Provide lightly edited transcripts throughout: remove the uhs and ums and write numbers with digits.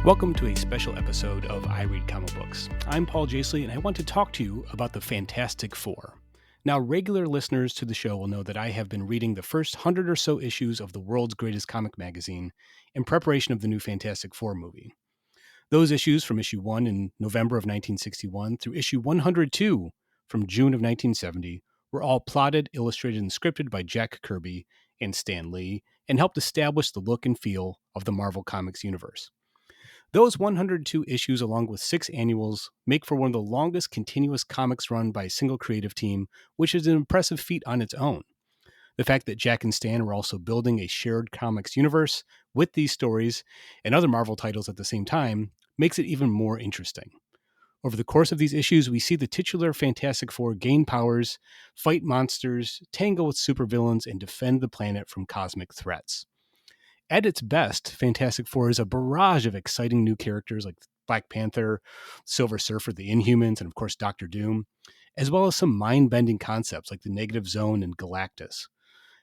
Welcome to a special episode of I Read Comic Books. I'm Paul Jaissle, and I want to talk to you about the Fantastic Four. Now, regular listeners to the show will know that I have been reading the first 100 or so issues of the world's greatest comic magazine in preparation of the new Fantastic Four movie. Those issues from issue 1 in November of 1961 through issue 102 from June of 1970 were all plotted, illustrated, and scripted by Jack Kirby and Stan Lee, and helped establish the look and feel of the Marvel Comics universe. Those 102 issues, along with 6 annuals, make for one of the longest continuous comics run by a single creative team, which is an impressive feat on its own. The fact that Jack and Stan were also building a shared comics universe with these stories and other Marvel titles at the same time makes it even more interesting. Over the course of these issues, we see the titular Fantastic Four gain powers, fight monsters, tangle with supervillains, and defend the planet from cosmic threats. At its best, Fantastic Four is a barrage of exciting new characters like Black Panther, Silver Surfer, the Inhumans, and of course Doctor Doom, as well as some mind-bending concepts like the Negative Zone and Galactus.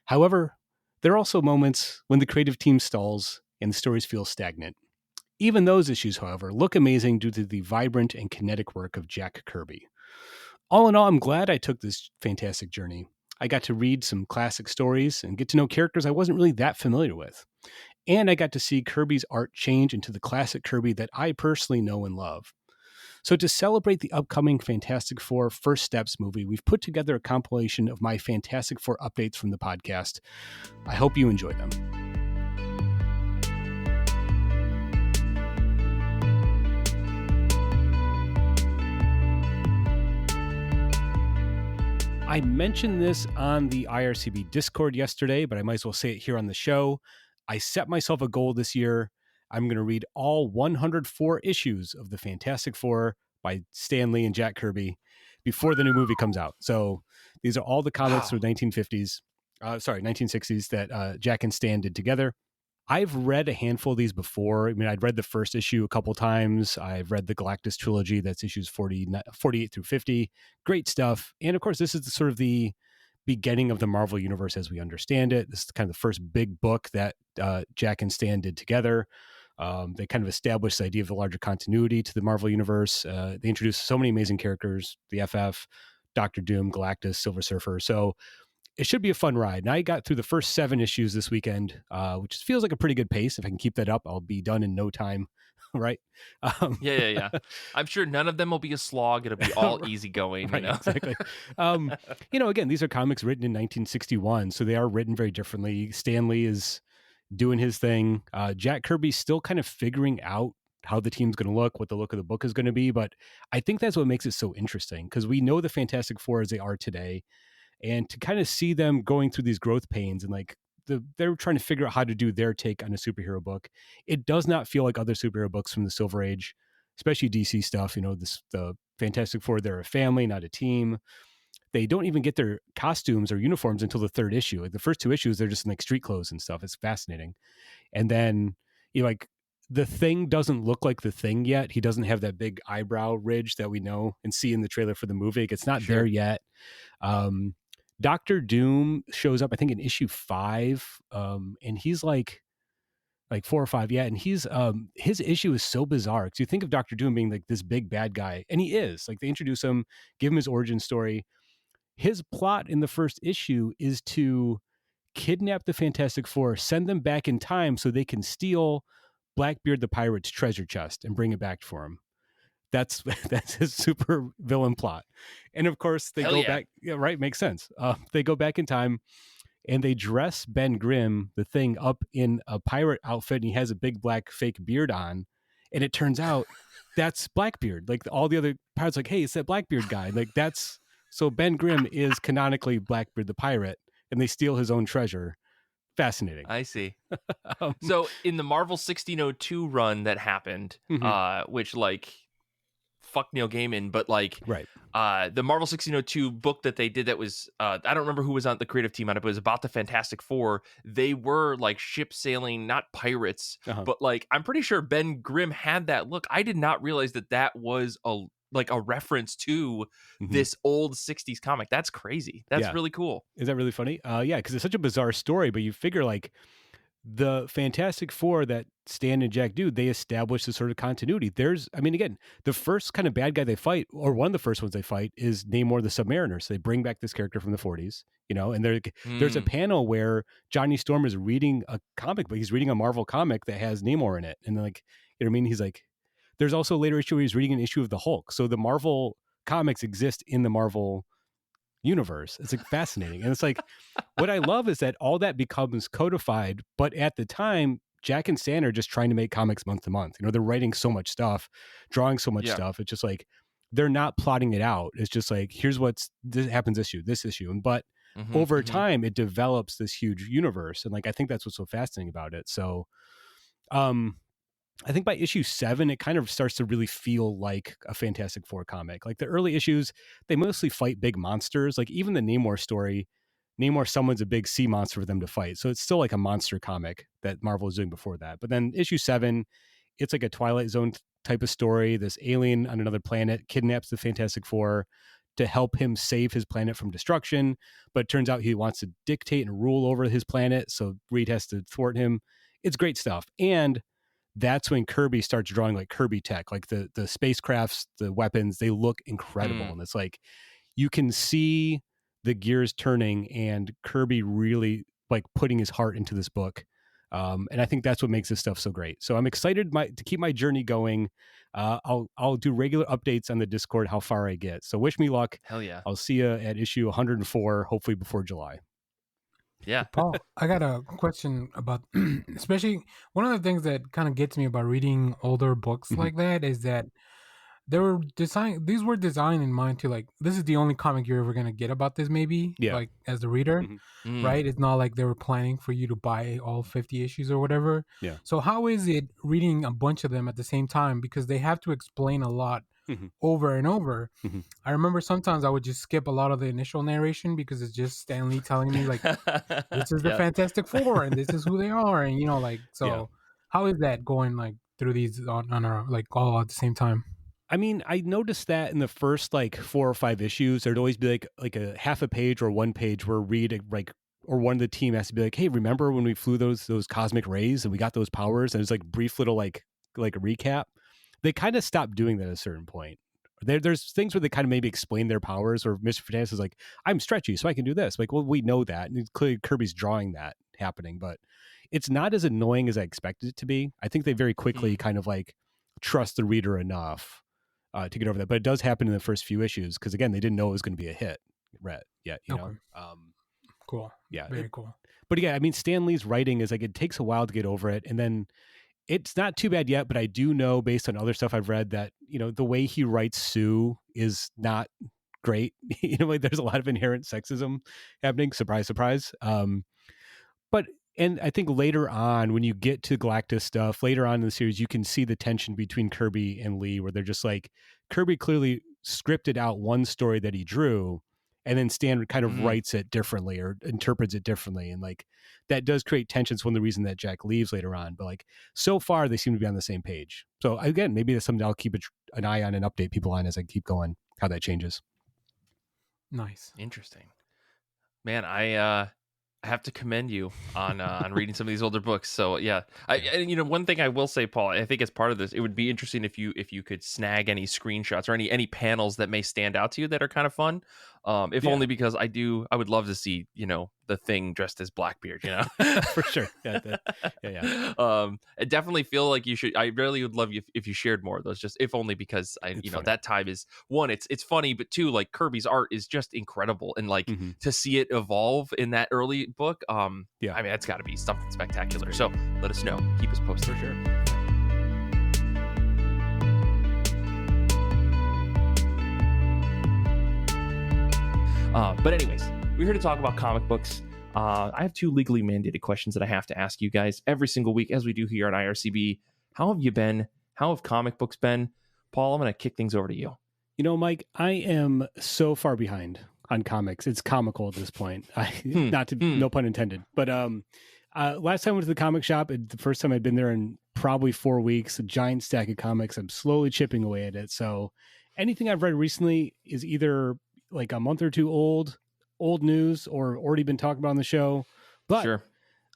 However, there are also moments when the creative team stalls and the stories feel stagnant. Even those issues, however, look amazing due to the vibrant and kinetic work of Jack Kirby. All in all, I'm glad I took this fantastic journey. I got to read some classic stories and get to know characters I wasn't really that familiar with. And I got to see Kirby's art change into the classic Kirby that I personally know and love. So to celebrate the upcoming Fantastic Four First Steps movie, we've put together a compilation of my Fantastic Four updates from the podcast. I hope you enjoy them. I mentioned this on the IRCB Discord yesterday, but I might as well say it here on the show. I set myself a goal this year. I'm going to read all 104 issues of the Fantastic Four by Stan Lee and Jack Kirby before the new movie comes out. So these are all the comics from the 1960s that Jack and Stan did together. I've read a handful of these before. I mean, I'd read the first issue a couple times. I've read the Galactus trilogy. That's issues 48 through 50. Great stuff. And of course, this is sort of the beginning of the Marvel Universe as we understand it. This is kind of the first big book that Jack and Stan did together. They kind of established the idea of the larger continuity to the Marvel Universe. They introduced so many amazing characters, the FF, Doctor Doom, Galactus, Silver Surfer. So it should be a fun ride. And I got through the first 7 issues this weekend, which feels like a pretty good pace. If I can keep that up, I'll be done in no time. Right? Yeah. I'm sure none of them will be a slog. It'll be all easygoing. Right, you know? Exactly. Again, these are comics written in 1961, so they are written very differently. Stan Lee is doing his thing. Jack Kirby's still kind of figuring out how the team's going to look, what the look of the book is going to be. But I think that's what makes it so interesting, because we know the Fantastic Four as they are today. And to kind of see them going through these growth pains and like they're trying to figure out how to do their take on a superhero book. It does not feel like other superhero books from the Silver Age, especially DC stuff. The Fantastic Four, they're a family, not a team. They don't even get their costumes or uniforms until the 3rd issue. Like the first 2 issues, they're just in like street clothes and stuff. It's fascinating. And then the Thing doesn't look like the Thing yet. He doesn't have that big eyebrow ridge that we know and see in the trailer for the movie. It's not there yet. Doctor Doom shows up, I think, in issue 5, and he's like 4 or 5, and he's his issue is so bizarre because you think of Doctor Doom being like this big bad guy, and he is. Like they introduce him, give him his origin story. His plot in the first issue is to kidnap the Fantastic Four, send them back in time so they can steal Blackbeard the Pirate's treasure chest and bring it back for him. That's his super villain plot. And of course they go back. Yeah, right. Makes sense. They go back in time and they dress Ben Grimm, the Thing, up in a pirate outfit. And he has a big black fake beard on. And it turns out that's Blackbeard. Like all the other pirates, like, hey, it's that Blackbeard guy. Like so Ben Grimm is canonically Blackbeard the pirate, and they steal his own treasure. Fascinating. I see. So in the Marvel 1602 run that happened, which fuck Neil Gaiman, but right. The Marvel 1602 book that they did that was I don't remember who was on the creative team on it, but it was about the Fantastic Four. They were like ship sailing, not pirates, but I'm pretty sure Ben Grimm had that look. I did not realize that was a reference to this old 60s comic. That's crazy. That's really cool. Is that really funny? Yeah, because it's such a bizarre story, but you figure the Fantastic Four that Stan and Jack do, they establish this sort of continuity. Again, the first kind of bad guy they fight, or one of the first ones they fight, is Namor the Submariner. So they bring back this character from the 40s, and there's a panel where Johnny Storm is reading a comic book. He's reading a Marvel comic that has Namor in it. And like, he's like, there's also a later issue where he's reading an issue of the Hulk. So the Marvel comics exist in the Marvel universe. It's like fascinating. And it's like, what I love is that all that becomes codified, but at the time, Jack and Stan are just trying to make comics month to month. They're writing so much stuff, drawing so much stuff. It's just like, they're not plotting it out. It's just like, here's this happens this issue. But over time, it develops this huge universe. And like, I think that's what's so fascinating about it. So, I think by issue 7, it kind of starts to really feel like a Fantastic Four comic. Like the early issues, they mostly fight big monsters. Like even the Namor story, Namor summons a big sea monster for them to fight. So it's still like a monster comic that Marvel was doing before that. But then issue 7, it's like a Twilight Zone type of story. This alien on another planet kidnaps the Fantastic Four to help him save his planet from destruction. But it turns out he wants to dictate and rule over his planet. So Reed has to thwart him. It's great stuff. And that's when Kirby starts drawing like Kirby tech, like the spacecrafts, the weapons, they look incredible. And it's like, you can see the gears turning and Kirby really like putting his heart into this book. And I think that's what makes this stuff so great. So I'm excited to keep my journey going. I'll do regular updates on the Discord, how far I get. So wish me luck. Hell yeah. I'll see you at issue 104, hopefully before July. Yeah. Paul, I got a question about, especially one of the things that kind of gets me about reading older books like that is that these were designed in mind to like, this is the only comic you're ever going to get about this, maybe, like as the reader, right? It's not like they were planning for you to buy all 50 issues or whatever. Yeah. So how is it reading a bunch of them at the same time? Because they have to explain a lot over and over. I remember sometimes I would just skip a lot of the initial narration because it's just Stan Lee telling me like, this is the Fantastic Four and this is who they are. And so how is that going like through these on like all at the same time? I mean, I noticed that in the first like 4 or 5 issues, there'd always be like a half a page or 1 page where Reed or one of the team has to be like, hey, remember when we flew those cosmic rays and we got those powers? And it's like brief little like a recap. They kind of stopped doing that at a certain point. There's things where they kind of maybe explain their powers, or Mr. Fantastic is like, I'm stretchy, so I can do this. Like, well, we know that. And clearly Kirby's drawing that happening, but it's not as annoying as I expected it to be. I think they very quickly kind of like trust the reader enough to get over that. But it does happen in the first few issues because, again, they didn't know it was going to be a hit yet, you know? Cool. Yeah. Very cool. But again, I mean, Stan Lee's writing is like, it takes a while to get over it. And then it's not too bad yet, but I do know based on other stuff I've read that, the way he writes Sue is not great. Like there's a lot of inherent sexism happening. Surprise, surprise. And I think later on, when you get to Galactus stuff, later on in the series, you can see the tension between Kirby and Lee, where they're just like, Kirby clearly scripted out one story that he drew, and then Stan kind of writes it differently or interprets it differently. And like, that does create tensions. One of the reasons that Jack leaves later on, but like, so far they seem to be on the same page. So again, maybe that's something I'll keep an eye on and update people on as I keep going, how that changes. Nice. Interesting. Man, I have to commend you on reading some of these older books. So yeah, one thing I will say, Paul, I think as part of this, it would be interesting if you could snag any screenshots or any panels that may stand out to you that are kind of fun. Only because I would love to see, the Thing dressed as Blackbeard, For sure. Yeah. I definitely feel like you should. I really would love you if you shared more of those, just if only because that time is one, it's funny, but two, like Kirby's art is just incredible. And like to see it evolve in that early book, I mean, it's gotta be something spectacular. So let us know, keep us posted. For sure. But anyways, we're here to talk about comic books. I have 2 legally mandated questions that I have to ask you guys every single week, as we do here at IRCB. How have you been? How have comic books been? Paul, I'm going to kick things over to you. Mike, I am so far behind on comics. It's comical at this point. No pun intended. But last time I went to the comic shop, the first time I'd been there in probably 4 weeks, a giant stack of comics. I'm slowly chipping away at it. So anything I've read recently is either like a month or two old news or already been talked about on the show. But sure.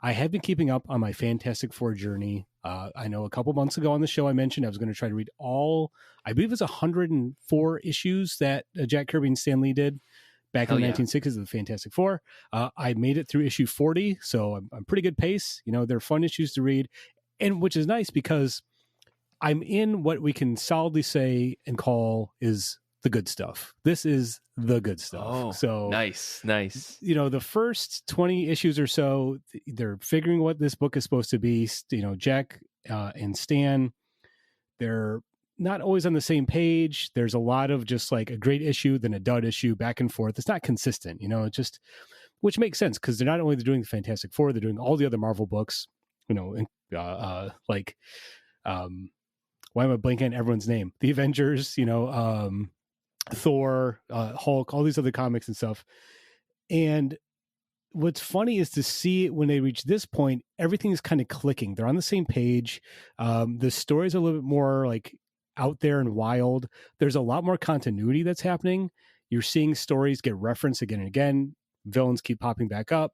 I have been keeping up on my Fantastic Four journey. I know a couple months ago on the show I mentioned I was going to try to read all, I believe it was 104 issues that Jack Kirby and Stan Lee did back in the 1960s of the Fantastic Four. I made it through issue 40, so I'm pretty good pace. You know, they're fun issues to read, and which is nice because I'm in what we can solidly say and call is the good stuff. This is the good stuff. Oh, so nice. You know, the first 20 issues or so, they're figuring what this book is supposed to be. You know, Jack and Stan, they're not always on the same page. There's a lot of just like a great issue, then a dud issue, back and forth. It's not consistent, you know, it just, which makes sense because they're not only doing the Fantastic Four, they're doing all the other Marvel books, you know, why am I blanking on everyone's name? The Avengers, you know, Thor, Hulk, all these other comics and stuff. And what's funny is to see when they reach this point, everything's kind of clicking. They're on the same page. The stories are a little bit more like out there and wild. There's a lot more continuity that's happening. You're seeing stories get referenced again and again. Villains keep popping back up.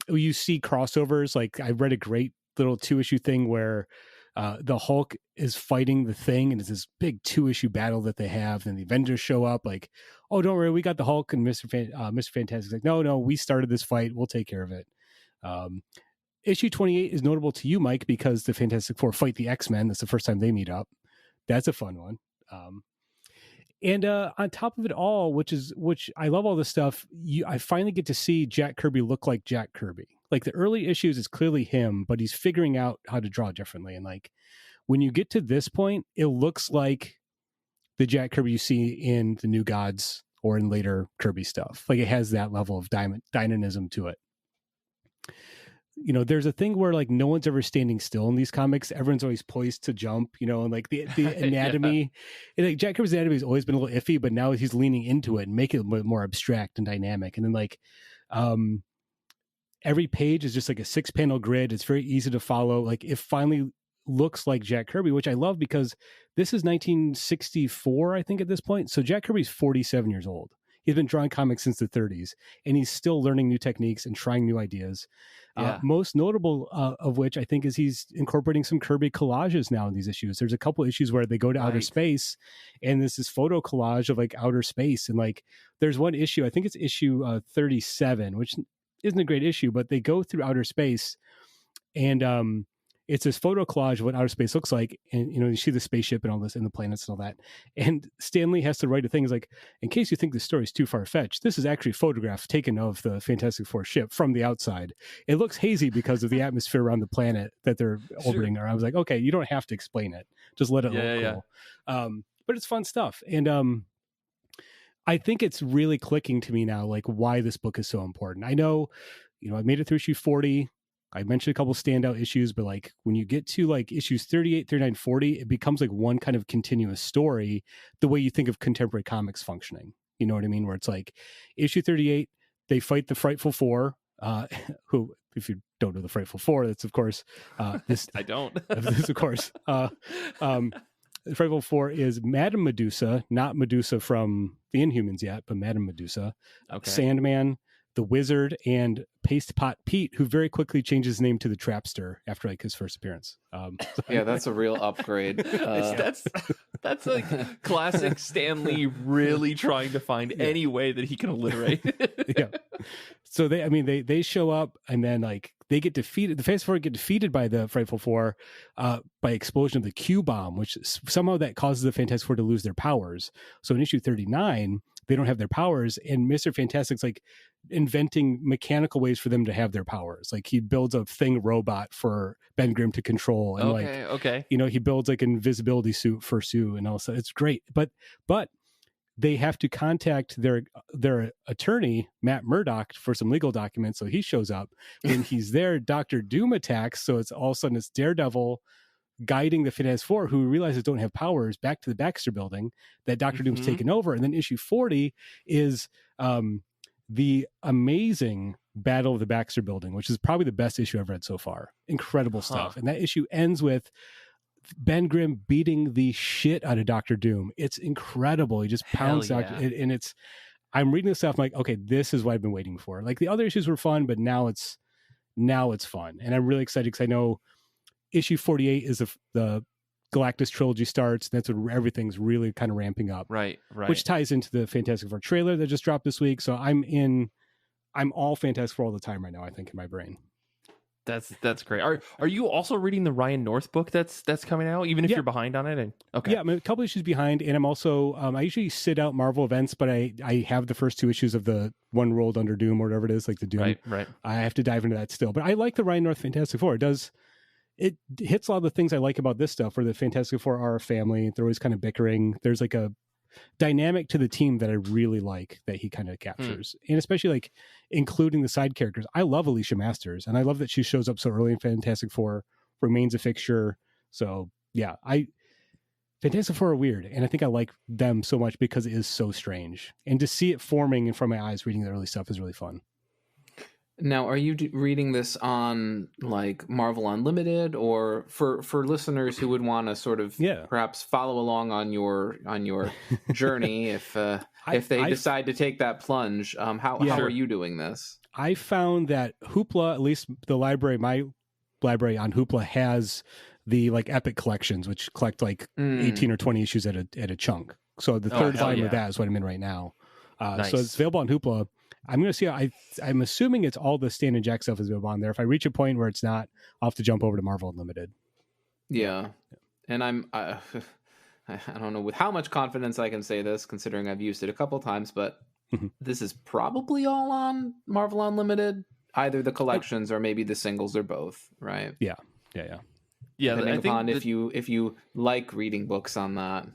You see crossovers. Like I read a great little 2-issue thing where the Hulk is fighting the Thing, and it's this big 2-issue battle that they have. And the Avengers show up, like, "Oh, don't worry, we got the Hulk." And Mr. Fantastic's like, "No, we started this fight. We'll take care of it." Issue 28 is notable to you, Mike, because the Fantastic Four fight the X-Men. That's the first time they meet up. That's a fun one. And on top of it all, which I love all this stuff, I finally get to see Jack Kirby look like Jack Kirby. Like the early issues is clearly him, but he's figuring out how to draw differently. And like when you get to this point, it looks like the Jack Kirby you see in the New Gods or in later Kirby stuff. Like it has that level of dynamism to it. You know, there's a thing where like no one's ever standing still in these comics. Everyone's always poised to jump, you know, and like the anatomy, and like Jack Kirby's anatomy has always been a little iffy, but now he's leaning into it and making it more abstract and dynamic. And then like, every page is just like a 6-panel grid. It's very easy to follow. Like it finally looks like Jack Kirby, which I love because this is 1964, I think at this point. So Jack Kirby's 47 years old. He's been drawing comics since the 30s, and he's still learning new techniques and trying new ideas. Most notable of which I think is he's incorporating some Kirby collages now in these issues. There's a couple issues where they go to outer space, and this is photo collage of like outer space. And like, there's one issue, I think it's issue 37, which isn't a great issue, but they go through outer space, and it's this photo collage of what outer space looks like. And, you know, you see the spaceship and all this and the planets and all that. And Stan Lee has to write a thing. He's like, in case you think this story is too far-fetched, this is actually photographs taken of the Fantastic Four ship from the outside. It looks hazy because of the atmosphere around the planet that they're orbiting around. I was like, okay, you don't have to explain it. Just let it look cool. But it's fun stuff. And I think it's really clicking to me now, like why this book is so important. I know, you know, I made it through issue 40. I mentioned a couple standout issues, but like when you get to like issues 38, 39, 40, it becomes like one kind of continuous story, the way you think of contemporary comics functioning. You know what I mean? Where it's like issue 38, they fight the Frightful Four, who, if you don't know the Frightful Four, that's of course this. I don't. This, of course. The Frightful Four is Madame Medusa, not Medusa from the Inhumans yet, but Madame Medusa, Sandman, the Wizard, and Paste Pot Pete, who very quickly changes his name to the Trapster after like his first appearance. Yeah, that's a real upgrade. That's like classic Stan Lee really trying to find any way that he can alliterate. Yeah. So they show up, and then like they get defeated. The Fantastic Four get defeated by the Frightful Four by explosion of the Q bomb, which somehow that causes the Fantastic Four to lose their powers. So in issue 39, they don't have their powers, and Mr. Fantastic's like inventing mechanical ways for them to have their powers. Like he builds a Thing robot for Ben Grimm to control, and you know, he builds like an invisibility suit for Sue, and also it's great. But they have to contact their attorney, Matt Murdock, for some legal documents. So he shows up. When he's there, Dr. Doom attacks. So it's all of a sudden it's Daredevil guiding the Fantastic Four, who realizes don't have powers, back to the Baxter Building that Dr. Doom's taken over. And then issue 40 is the amazing Battle of the Baxter Building, which is probably the best issue I've read so far. Incredible stuff. And that issue ends with Ben Grimm beating the shit out of Dr. Doom. It's incredible. He just pounds Dr. And I'm reading this stuff, I'm like, okay, this is what I've been waiting for. Like the other issues were fun, but now it's now it's fun. And I'm really excited because I know issue 48 is the Galactus trilogy starts. That's when everything's really kind of ramping up. Right. Which ties into the Fantastic Four trailer that just dropped this week. So I'm all Fantastic Four all the time right now, I think, in my brain. That's great. Are you also reading the Ryan North book that's coming out, even if you're behind on it? Okay. Yeah, I'm a couple issues behind, and I'm also I usually sit out Marvel events, but I have the first 2 issues of the One World Under Doom or whatever it is, like the Doom. Right. I have to dive into that still, but I like the Ryan North Fantastic Four. It hits a lot of the things I like about this stuff, where the Fantastic Four are a family. They're always kind of bickering. There's like a dynamic to the team that I really like that he kind of captures, and especially like including the side characters. I love Alicia Masters, and I love that she shows up so early in Fantastic Four, remains a fixture. So yeah, Fantastic Four are weird, and I think I like them so much because it is so strange, and to see it forming in front of my eyes reading the early stuff is really fun. Now, are you reading this on like Marvel Unlimited, or for listeners who would want to sort of perhaps follow along on your journey if they decide to take that plunge? How are you doing this? I found that Hoopla, at least the library, my library on Hoopla, has the like epic collections, which collect like 18 or 20 issues at a chunk. So the third volume of that is what I'm in right now. Nice. So it's available on Hoopla. I'm going to see. I'm assuming it's all the Stan and Jack stuff is available on there. If I reach a point where it's not, I'll have to jump over to Marvel Unlimited. Yeah. And I don't know with how much confidence I can say this, considering I've used it a couple times, but this is probably all on Marvel Unlimited, either the collections or maybe the singles or both, right? Yeah. Depending upon if you like reading books on that.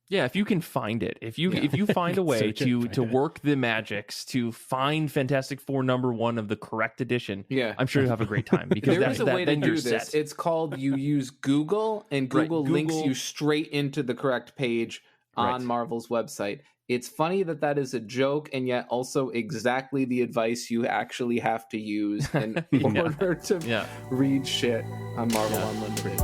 Yeah, if you can find it, if you find a way to work the magics to find Fantastic Four #1 of the correct edition, I'm sure you'll have a great time, because there is a way to do this. Set. It's called, you use Google, and Google links you straight into the correct page on Marvel's website. It's funny that is a joke, and yet also exactly the advice you actually have to use in order to read shit on Marvel Unlimited.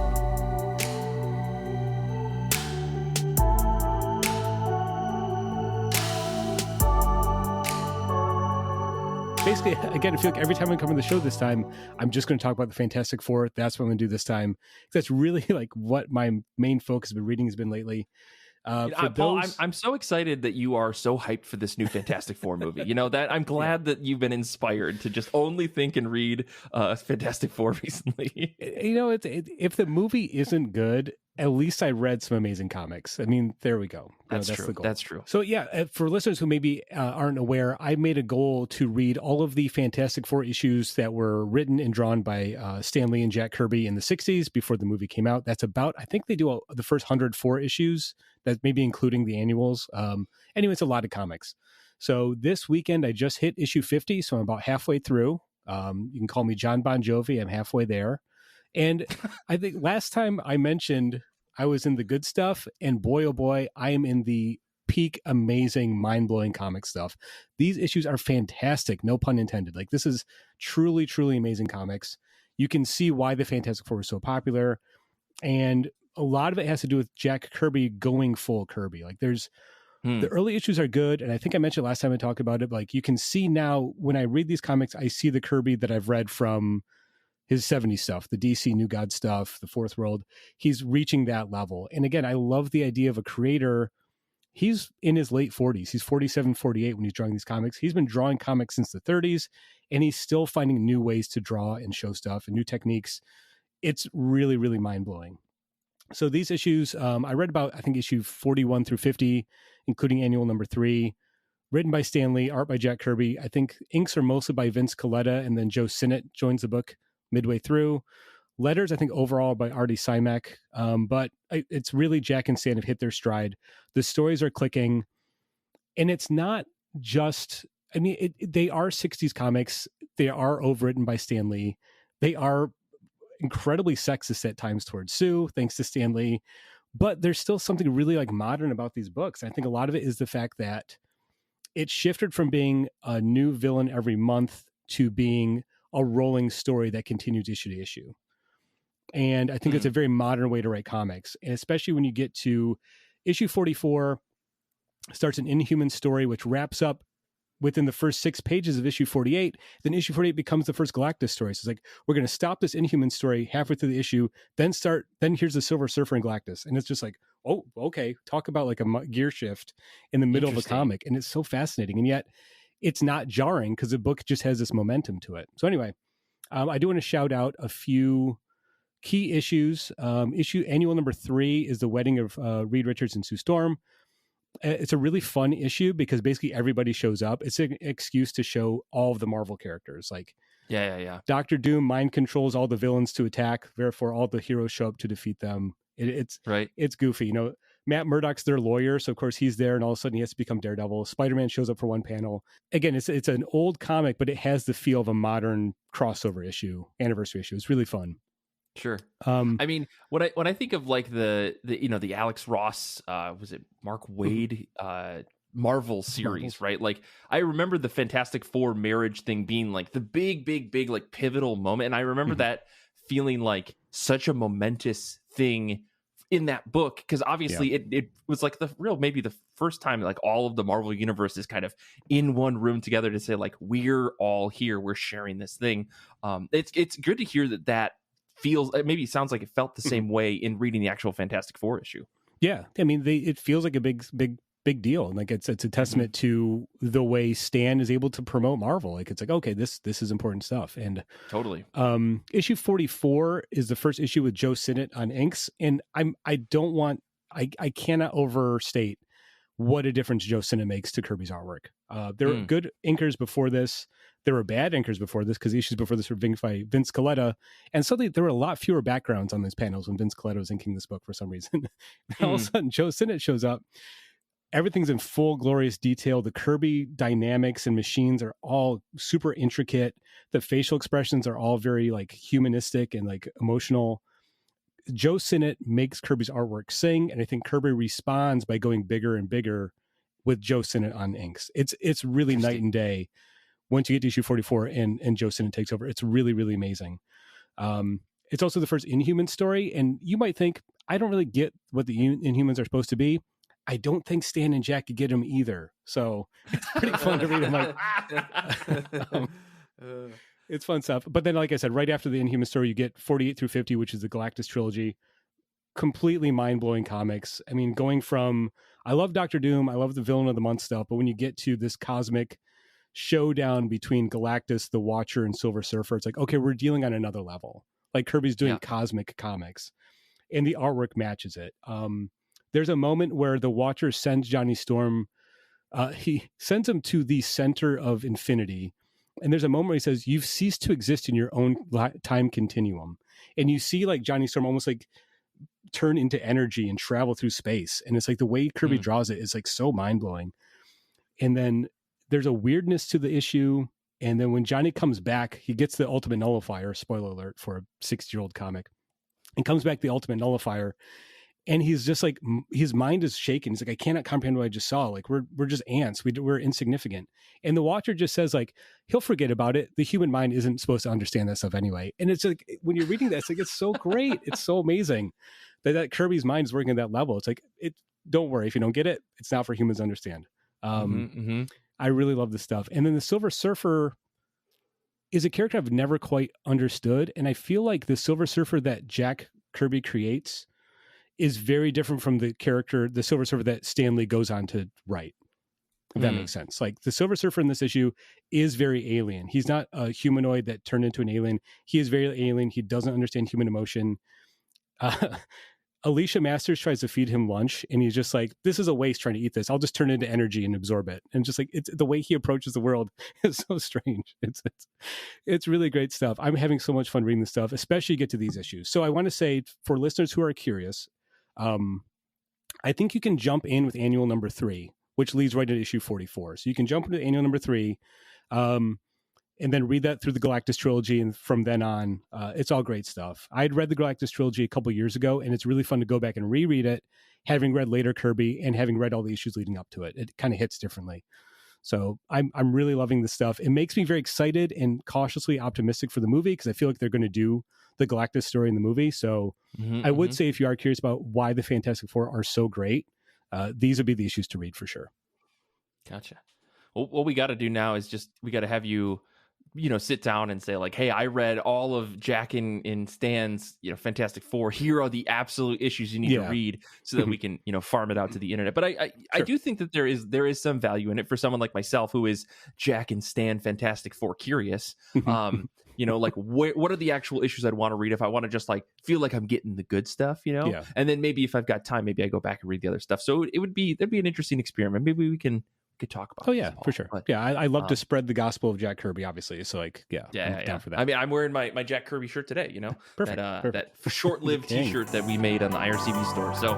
Basically, again, I feel like every time I come on the show this time, I'm just going to talk about the Fantastic Four. That's what I'm going to do this time. That's really like what my main focus of reading has been lately. Paul, I'm so excited that you are so hyped for this new Fantastic Four movie. You know that I'm glad that you've been inspired to just only think and read Fantastic Four recently. You know, if the movie isn't good, at least I read some amazing comics. I mean, there we go. That's true. The goal. That's true. So yeah, for listeners who maybe aren't aware, I made a goal to read all of the Fantastic Four issues that were written and drawn by Stan Lee and Jack Kirby in the 60s before the movie came out. That's about, I think they do the first 104 issues, that maybe including the annuals. Anyway, it's a lot of comics. So this weekend I just hit issue 50, so I'm about halfway through. You can call me John Bon Jovi. I'm halfway there. And I think last time I mentioned I was in the good stuff, and boy, oh boy, I am in the peak, amazing, mind-blowing comic stuff. These issues are fantastic, no pun intended. Like, this is truly, truly amazing comics. You can see why the Fantastic Four was so popular, and a lot of it has to do with Jack Kirby going full Kirby. Like, there's the early issues are good, and I think I mentioned last time I talked about it, like, you can see now when I read these comics, I see the Kirby that I've read from his 70s stuff, the DC New God stuff, the Fourth World. He's reaching that level. And again, I love the idea of a creator. He's in his late 40s. He's 47, 48 when he's drawing these comics. He's been drawing comics since the 30s, and he's still finding new ways to draw and show stuff and new techniques. It's really, really mind-blowing. So these issues, I read about, I think, issue 41 through 50, including annual number 3, written by Stan Lee, art by Jack Kirby. I think inks are mostly by Vince Colletta, and then Joe Sinnott joins the book midway through. Letters, I think, overall by Artie Simek. But it's really Jack and Stan have hit their stride. The stories are clicking. And it's not just, I mean, they are 60s comics. They are overwritten by Stan Lee. They are incredibly sexist at times towards Sue, thanks to Stan Lee. But there's still something really like modern about these books. I think a lot of it is the fact that it shifted from being a new villain every month to being a rolling story that continues issue to issue. And I think it's a very modern way to write comics. And especially when you get to issue 44, starts an Inhuman story, which wraps up within the first 6 pages of issue 48. Then issue 48 becomes the first Galactus story. So it's like, we're going to stop this Inhuman story halfway through the issue, then here's the Silver Surfer and Galactus. And it's just like, oh, okay. Talk about like a gear shift in the middle of a comic. And it's so fascinating. And yet it's not jarring because the book just has this momentum to it. So anyway, I do want to shout out a few key issues. Annual number 3 is the wedding of Reed Richards and Sue Storm. It's a really fun issue because basically everybody shows up. It's an excuse to show all of the Marvel characters. Like, yeah. Dr. Doom mind controls all the villains to attack. Therefore, all the heroes show up to defeat them. It's goofy. You know, Matt Murdock's their lawyer, so of course he's there, and all of a sudden he has to become Daredevil. Spider-Man shows up for one panel. Again, it's an old comic, but it has the feel of a modern crossover issue, anniversary issue. It's really fun. Sure. I mean, when I think of like the Alex Ross, was it Mark Waid, Marvel series, right? Like, I remember the Fantastic Four marriage thing being like the big like pivotal moment, and I remember that feeling like such a momentous thing in that book, because obviously it was like maybe the first time like all of the Marvel universe is kind of in one room together to say like, we're all here, we're sharing this thing. It's good to hear that feels, maybe it sounds like it felt the same way in reading the actual Fantastic Four issue. Yeah, I mean, it feels like a big deal, and like it's a testament to the way Stan is able to promote Marvel. Like, it's like, okay, this is important stuff. And totally. Issue 44 is the first issue with Joe Sinnott on inks, and I cannot overstate what a difference Joe Sinnott makes to Kirby's artwork. There were good inkers before this. There were bad inkers before this, because the issues before this were inked by Vince Colletta, and suddenly there were a lot fewer backgrounds on these panels when Vince Colletta was inking this book for some reason. All of a sudden, Joe Sinnott shows up. Everything's in full glorious detail. The Kirby dynamics and machines are all super intricate. The facial expressions are all very like humanistic and like emotional. Joe Sinnott makes Kirby's artwork sing, and I think Kirby responds by going bigger and bigger with Joe Sinnott on inks. It's really night and day once you get to issue 44 and Joe Sinnott takes over. It's really, really amazing. It's also the first Inhuman story, and you might think, I don't really get what the Inhumans are supposed to be. I don't think Stan and Jack could get them either. So it's pretty fun to read them. It's fun stuff. But then, like I said, right after the Inhuman story, you get 48 through 50, which is the Galactus trilogy. Completely mind-blowing comics. I mean, going from, I love Dr. Doom, I love the Villain of the Month stuff, but when you get to this cosmic showdown between Galactus, the Watcher, and Silver Surfer, it's like, okay, we're dealing on another level. Like, Kirby's doing cosmic comics, and the artwork matches it. There's a moment where the Watcher sends Johnny Storm, he sends him to the center of infinity. And there's a moment where he says, you've ceased to exist in your own time continuum. And you see like Johnny Storm almost like turn into energy and travel through space. And it's like the way Kirby draws it is like so mind blowing. And then there's a weirdness to the issue. And then when Johnny comes back, he gets the ultimate nullifier, spoiler alert for a 60-year-old comic, and comes back the ultimate nullifier. And he's just like, his mind is shaken. He's like, I cannot comprehend what I just saw. Like, we're just ants. We're insignificant. And the Watcher just says like, he'll forget about it. The human mind isn't supposed to understand that stuff anyway. And it's like, when you're reading that, it's like, it's so great. It's so amazing that Kirby's mind is working at that level. It's like, don't worry if you don't get it. It's not for humans to understand. I really love this stuff. And then the Silver Surfer is a character I've never quite understood. And I feel like the Silver Surfer that Jack Kirby creates is very different from the character, the Silver Surfer that Stan Lee goes on to write. If that makes sense. Like, the Silver Surfer in this issue is very alien. He's not a humanoid that turned into an alien. He is very alien. He doesn't understand human emotion. Alicia Masters tries to feed him lunch, and he's just like, this is a waste trying to eat this. I'll just turn it into energy and absorb it. And just like, it's the way he approaches the world is so strange. It's really great stuff. I'm having so much fun reading this stuff, especially get to these issues. So I want to say, for listeners who are curious, I think you can jump in with annual number 3, which leads right into issue 44. So you can jump into annual number 3, and then read that through the Galactus trilogy. And from then on, it's all great stuff. I'd read the Galactus trilogy a couple years ago, and it's really fun to go back and reread it, having read later Kirby and having read all the issues leading up to it. It kind of hits differently. So I'm really loving this stuff. It makes me very excited and cautiously optimistic for the movie, because I feel like they're going to do the Galactus story in the movie. So I would say, if you are curious about why the Fantastic Four are so great, these would be the issues to read for sure. Gotcha. what we got to do now is we got to have you, sit down and say like, hey, I read all of Jack and Stan's, Fantastic Four. Here are the absolute issues you need to read so that we can, farm it out to the internet. But I do think that there is some value in it for someone like myself who is Jack and Stan Fantastic Four curious. Like what are the actual issues I'd want to read if I want to just like feel like I'm getting the good stuff, and then maybe if I've got time, maybe I go back and read the other stuff. So that'd be an interesting experiment. Maybe we could talk about. Oh yeah, for sure. But, I love to spread the gospel of Jack Kirby, obviously. So like, I'm down for that. I mean, I'm wearing my Jack Kirby shirt today. Perfect. That short-lived T-shirt that we made on the IRCB store. So.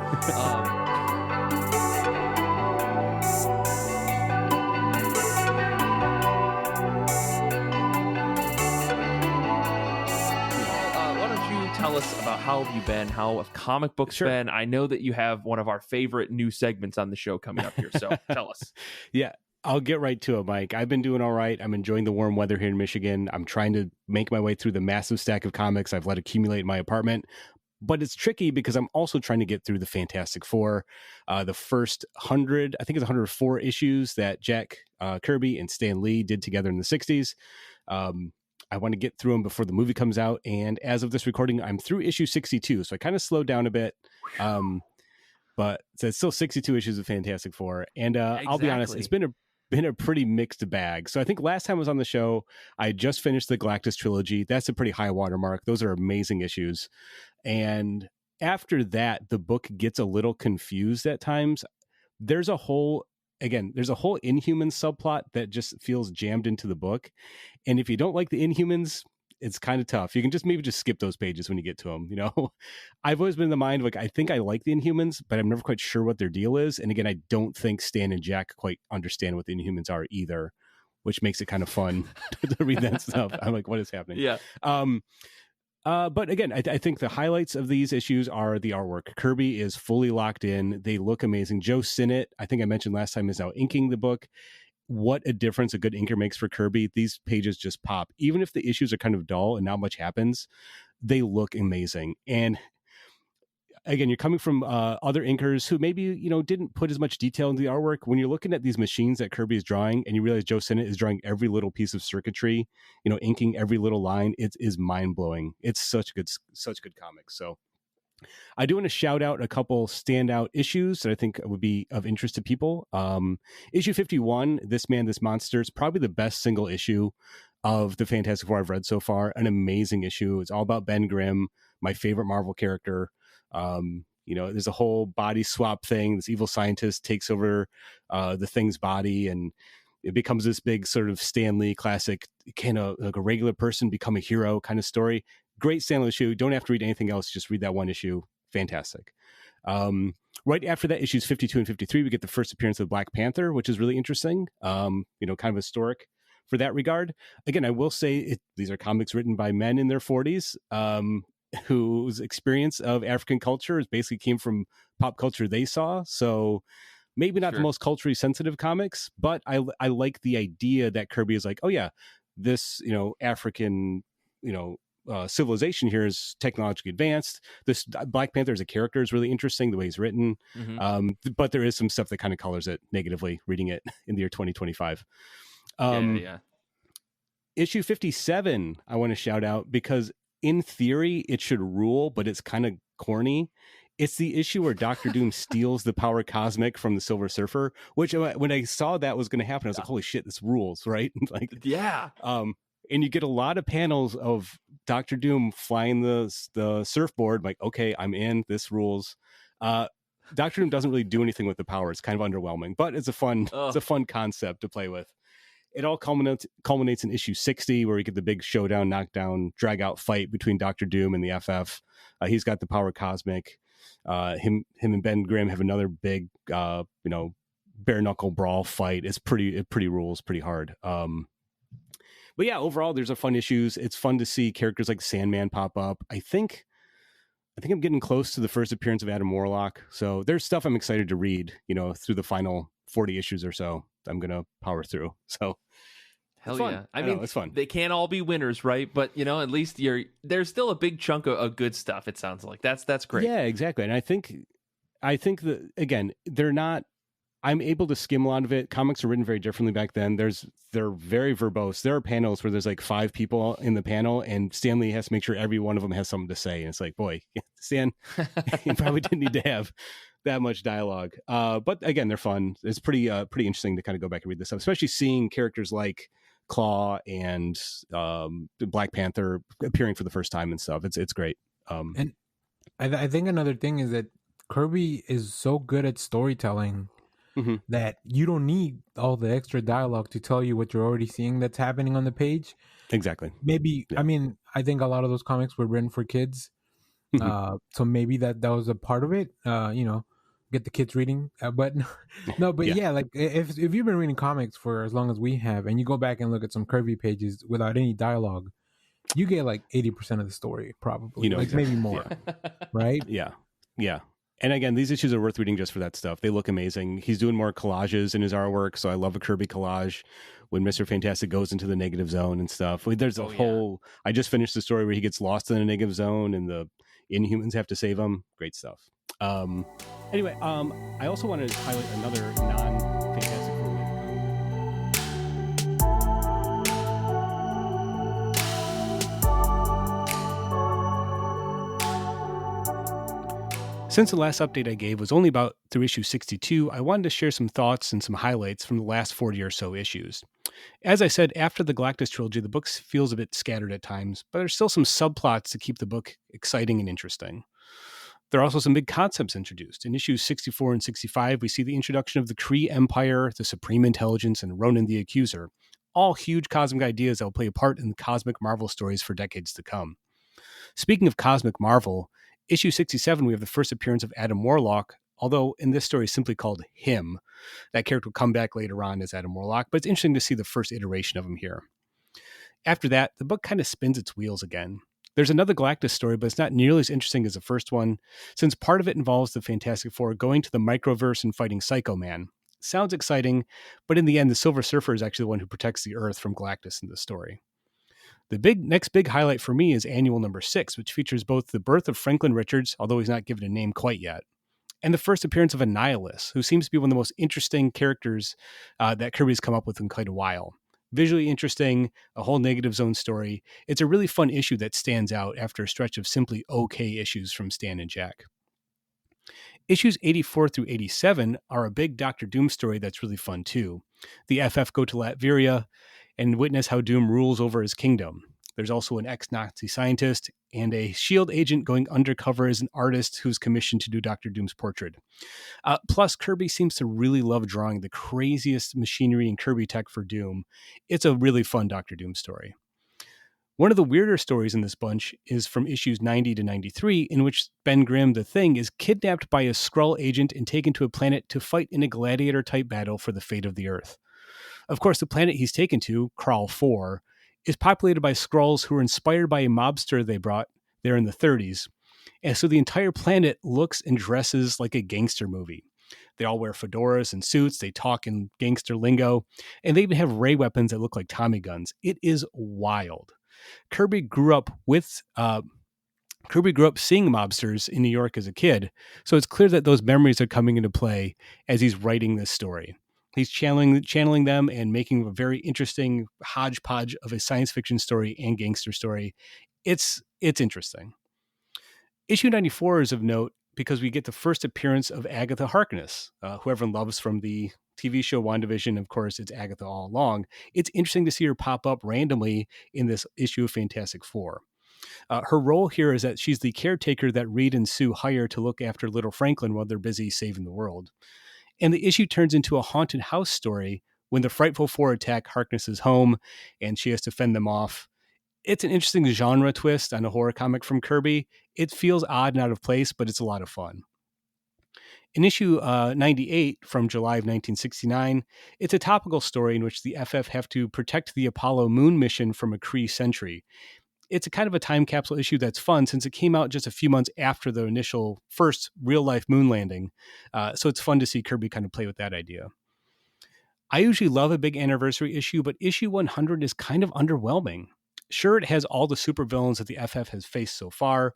Tell us about how have you been? How have comic books been? I know that you have one of our favorite new segments on the show coming up here, so tell us. Yeah, I'll get right to it, Mike. I've been doing all right. I'm enjoying the warm weather here in Michigan. I'm trying to make my way through the massive stack of comics I've let accumulate in my apartment. But it's tricky because I'm also trying to get through the Fantastic Four. The first 100, I think it's 104 issues that Jack Kirby and Stan Lee did together in the 60s. I want to get through them before the movie comes out. And as of this recording, I'm through issue 62. So I kind of slowed down a bit. But it's still 62 issues of Fantastic Four. And I'll be honest, it's been a pretty mixed bag. So I think last time I was on the show, I just finished the Galactus trilogy. That's a pretty high watermark. Those are amazing issues. And after that, the book gets a little confused at times. There's a whole Inhumans subplot that just feels jammed into the book. And if you don't like the Inhumans, it's kind of tough. You can maybe skip those pages when you get to them. I've always been in the mind of like, I think I like the Inhumans, but I'm never quite sure what their deal is. And again, I don't think Stan and Jack quite understand what the Inhumans are either, which makes it kind of fun to read that stuff. I'm like, what is happening? Yeah. But again, I think the highlights of these issues are the artwork. Kirby is fully locked in. They look amazing. Joe Sinnott, I think I mentioned last time, is now inking the book. What a difference a good inker makes for Kirby. These pages just pop. Even if the issues are kind of dull and not much happens, they look amazing. And again, you're coming from other inkers who maybe, didn't put as much detail into the artwork. When you're looking at these machines that Kirby is drawing and you realize Joe Sinnott is drawing every little piece of circuitry, inking every little line, it is mind blowing. It's such good comics. So I do want to shout out a couple standout issues that I think would be of interest to people. Issue 51, This Man, This Monster, is probably the best single issue of the Fantastic Four I've read so far. An amazing issue. It's all about Ben Grimm, my favorite Marvel character. There's a whole body swap thing. This evil scientist takes over the Thing's body, and it becomes this big sort of Stan Lee classic. Can a regular person become a hero kind of story? Great Stan Lee issue. Don't have to read anything else. Just read that one issue. Fantastic. Right after that, issues 52 and 53, we get the first appearance of Black Panther, which is really interesting. Kind of historic for that regard. Again, I will say these are comics written by men in their 40s. Whose experience of African culture basically came from pop culture they saw. So maybe not the most culturally sensitive comics, but I like the idea that Kirby is like, oh yeah, this, African, civilization here is technologically advanced. This Black Panther as a character is really interesting, the way he's written. Mm-hmm. But there is some stuff that kind of colors it negatively reading it in the year 2025. Issue 57, I want to shout out because in theory, it should rule, but it's kind of corny. It's the issue where Dr. Doom steals the power cosmic from the Silver Surfer, which when I saw that was going to happen, I was like, holy shit, this rules, right? Like, yeah. And you get a lot of panels of Dr. Doom flying the surfboard. Like, okay, I'm in. This rules. Dr. Doom doesn't really do anything with the power. It's kind of underwhelming, but it's a fun concept to play with. It all culminates in issue 60, where we get the big showdown, knockdown, drag out fight between Dr. Doom and the FF. He's got the power cosmic. Him and Ben Grimm have another big, bare knuckle brawl fight. It rules pretty hard. But yeah, overall, there's a fun issues. It's fun to see characters like Sandman pop up. I think I'm getting close to the first appearance of Adam Warlock. So there's stuff I'm excited to read, through the final 40 issues or so. I'm going to power through. So hell yeah. I mean, it's fun. They can't all be winners, right? But, at least there's still a big chunk of good stuff. It sounds like that's great. Yeah, exactly. And I think that, again, they're not I'm able to skim a lot of it. Comics are written very differently back then. They're very verbose. There are panels where there's like 5 people in the panel, and Stan Lee has to make sure every one of them has something to say. And it's like, boy, Stan, you probably didn't need to have that much dialogue. But again, they're fun. It's pretty interesting to kind of go back and read this stuff, especially seeing characters like Claw and Black Panther appearing for the first time and stuff. It's great. And I think another thing is that Kirby is so good at storytelling that you don't need all the extra dialogue to tell you what you're already seeing that's happening on the page. Exactly. Maybe, yeah. I mean, I think a lot of those comics were written for kids. So maybe that was a part of it, get the kids reading. But yeah, like if you've been reading comics for as long as we have, and you go back and look at some Kirby pages without any dialogue, you get like 80% of the story, probably, like exactly. Maybe more, right? Yeah. And again, these issues are worth reading just for that stuff. They look amazing. He's doing more collages in his artwork, so I love a Kirby collage when Mr. Fantastic goes into the negative zone and stuff. There's a whole... I just finished the story where he gets lost in a negative zone and the Inhumans have to save him. Great stuff. Anyway, I also wanted to highlight another non-Fantastic Four. Since the last update I gave was only about through issue 62, I wanted to share some thoughts and some highlights from the last 40 or so issues. As I said, after the Galactus trilogy, the book feels a bit scattered at times, but there's still some subplots to keep the book exciting and interesting. There are also some big concepts introduced. In issues 64 and 65, we see the introduction of the Kree Empire, the Supreme Intelligence, and Ronan the Accuser. All huge cosmic ideas that will play a part in the cosmic Marvel stories for decades to come. Speaking of cosmic Marvel, issue 67, we have the first appearance of Adam Warlock, although in this story simply called him. That character will come back later on as Adam Warlock, but it's interesting to see the first iteration of him here. After that, the book kind of spins its wheels again. There's another Galactus story, but it's not nearly as interesting as the first one, since part of it involves the Fantastic Four going to the Microverse and fighting Psycho Man. Sounds exciting, but in the end, the Silver Surfer is actually the one who protects the Earth from Galactus in the story. The next big highlight for me is annual number 6, which features both the birth of Franklin Richards, although he's not given a name quite yet, and the first appearance of Annihilus, who seems to be one of the most interesting characters that Kirby's come up with in quite a while. Visually interesting, a whole negative zone story. It's a really fun issue that stands out after a stretch of simply okay issues from Stan and Jack. Issues 84 through 87 are a big Doctor Doom story that's really fun too. The FF go to Latveria and witness how Doom rules over his kingdom. There's also an ex-Nazi scientist and a S.H.I.E.L.D. agent going undercover as an artist who's commissioned to do Dr. Doom's portrait. Plus, Kirby seems to really love drawing the craziest machinery and Kirby tech for Doom. It's a really fun Dr. Doom story. One of the weirder stories in this bunch is from issues 90 to 93, in which Ben Grimm, the Thing, is kidnapped by a Skrull agent and taken to a planet to fight in a gladiator-type battle for the fate of the Earth. Of course, the planet he's taken to, Kral 4, is populated by Skrulls who are inspired by a mobster they brought there in the 30s. And so the entire planet looks and dresses like a gangster movie. They all wear fedoras and suits, they talk in gangster lingo, and they even have ray weapons that look like Tommy guns. It is wild. Kirby grew up seeing mobsters in New York as a kid, so it's clear that those memories are coming into play as he's writing this story. He's channeling them and making a very interesting hodgepodge of a science fiction story and gangster story. It's interesting. Issue 94 is of note because we get the first appearance of Agatha Harkness, who everyone loves from the TV show WandaVision. Of course, it's Agatha all along. It's interesting to see her pop up randomly in this issue of Fantastic Four. Her role here is that she's the caretaker that Reed and Sue hire to look after little Franklin while they're busy saving the world. And the issue turns into a haunted house story when the Frightful Four attack Harkness's home and she has to fend them off. It's an interesting genre twist on a horror comic from Kirby. It feels odd and out of place, but it's a lot of fun. In issue 98 from July of 1969, it's a topical story in which the FF have to protect the Apollo moon mission from a Kree sentry. It's a kind of a time capsule issue that's fun since it came out just a few months after the initial first real-life moon landing. So it's fun to see Kirby kind of play with that idea. I usually love a big anniversary issue, but issue 100 is kind of underwhelming. Sure, it has all the supervillains that the FF has faced so far,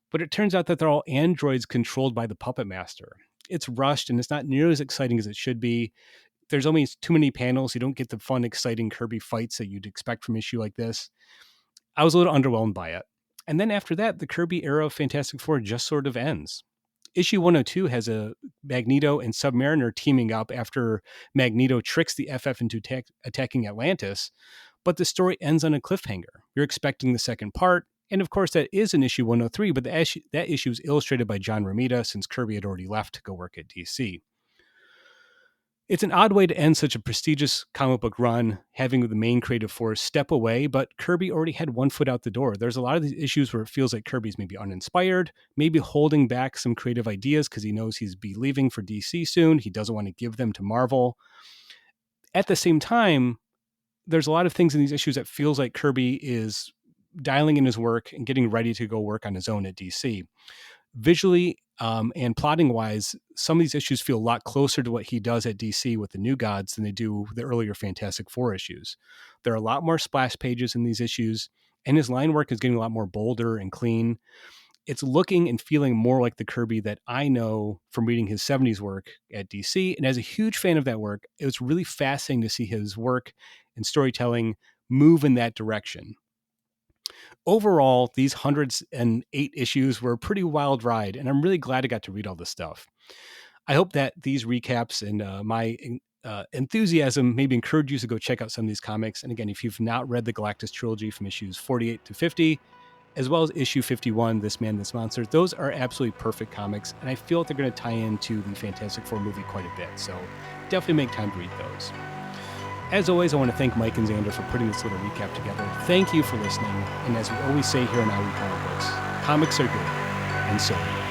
but it turns out that they're all androids controlled by the Puppet Master. it's rushed and it's not nearly as exciting as it should be. There's always too many panels. You don't get the fun, exciting Kirby fights that you'd expect from an issue like this. I was a little underwhelmed by it. And then after that, the Kirby era of Fantastic Four just sort of ends. Issue 102 has a Magneto and Submariner teaming up after Magneto tricks the FF into attacking Atlantis, but the story ends on a cliffhanger. You're expecting the second part, and of course that is in issue 103, but that issue is illustrated by John Romita since Kirby had already left to go work at DC. It's an odd way to end such a prestigious comic book run, having the main creative force step away, but Kirby already had one foot out the door. There's a lot of these issues where it feels like Kirby's maybe uninspired, maybe holding back some creative ideas because he knows he's be leaving for DC soon. He doesn't want to give them to Marvel. At the same time, there's a lot of things in these issues that feels like Kirby is dialing in his work and getting ready to go work on his own at DC. Visually and plotting wise, some of these issues feel a lot closer to what he does at DC with the New Gods than they do the earlier Fantastic Four issues. There are a lot more splash pages in these issues, and his line work is getting a lot more bolder and clean. It's looking and feeling more like the Kirby that I know from reading his 70s work at DC. And as a huge fan of that work, it was really fascinating to see his work and storytelling move in that direction. Overall, these 108 issues were a pretty wild ride, and I'm really glad I got to read all this stuff. I hope that these recaps and my enthusiasm maybe encourage you to go check out some of these comics. And again, if you've not read the Galactus trilogy from issues 48 to 50, as well as issue 51, This Man, This Monster, those are absolutely perfect comics, and I feel like they're going to tie into the Fantastic Four movie quite a bit, so definitely make time to read those. As always, I want to thank Mike and Xander for putting this little recap together. Thank you for listening, and as we always say here on I Read Comic Books, comics are good, and so are you.